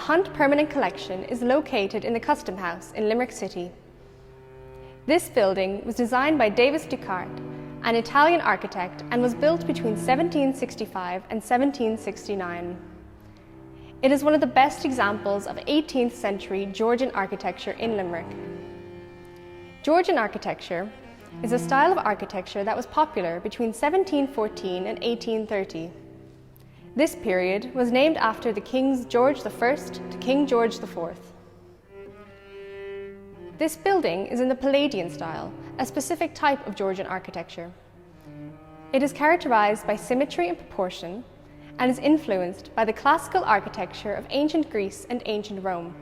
Hunt Permanent Collection is located in the Custom House in Limerick City. This building was designed by Davis Ducart, an Italian architect, and was built between 1765 and 1769. It is one of the best examples of 18th century Georgian architecture in Limerick. Georgian architecture is a style of architecture that was popular between 1714 and 1830. This period was named after the Kings George I to King George IV. This building is in the Palladian style, a specific type of Georgian architecture. It is characterized by symmetry and proportion and is influenced by the classical architecture of ancient Greece and ancient Rome.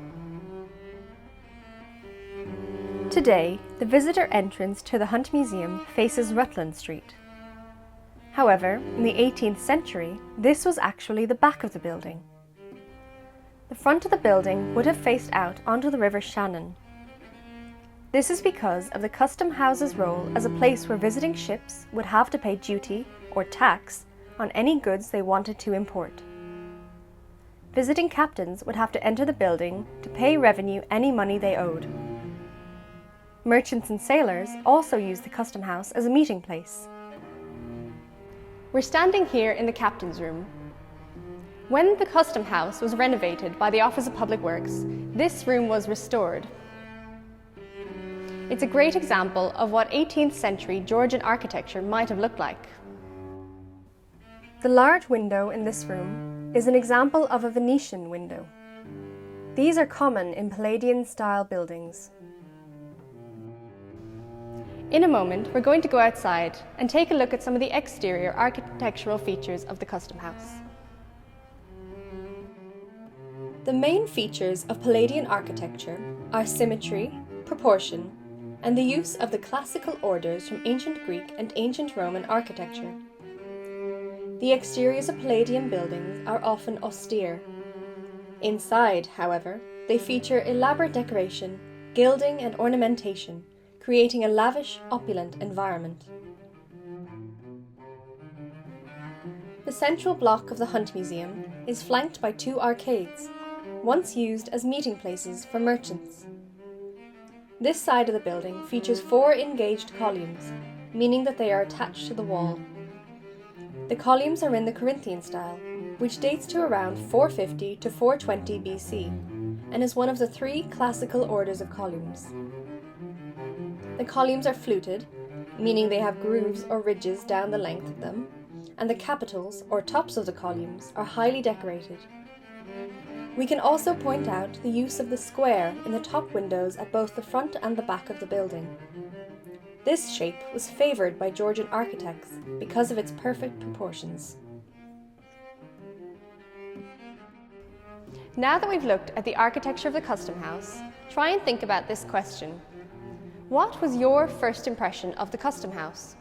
Today, the visitor entrance to the Hunt Museum faces Rutland Street. However, in the 18th century, this was actually the back of the building. The front of the building would have faced out onto the River Shannon. This is because of the Custom House's role as a place where visiting ships would have to pay duty or tax on any goods they wanted to import. Visiting captains would have to enter the building to pay revenue any money they owed. Merchants and sailors also used the Custom House as a meeting place. We're standing here in the Captain's Room. When the Custom House was renovated by the Office of Public Works, this room was restored. It's a great example of what 18th century Georgian architecture might have looked like. The large window in this room is an example of a Venetian window. These are common in Palladian-style buildings. In a moment, we're going to go outside and take a look at some of the exterior architectural features of the Custom House. The main features of Palladian architecture are symmetry, proportion, and the use of the classical orders from ancient Greek and ancient Roman architecture. The exteriors of Palladian buildings are often austere. Inside, however, they feature elaborate decoration, gilding and ornamentation, creating a lavish, opulent environment. The central block of the Hunt Museum is flanked by two arcades, once used as meeting places for merchants. This side of the building features 4 engaged columns, meaning that they are attached to the wall. The columns are in the Corinthian style, which dates to around 450 to 420 BC, and is one of the 3 classical orders of columns. The columns are fluted, meaning they have grooves or ridges down the length of them, and the capitals, or tops of the columns, are highly decorated. We can also point out the use of the square in the top windows at both the front and the back of the building. This shape was favoured by Georgian architects because of its perfect proportions. Now that we've looked at the architecture of the Custom House, try and think about this question. What was your first impression of the Custom House?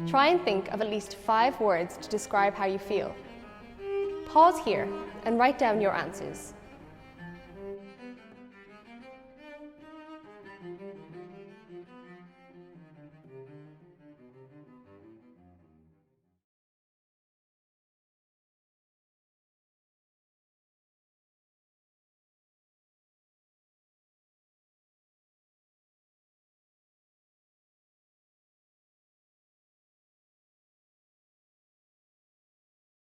Try and think of at least 5 words to describe how you feel. Pause here and write down your answers.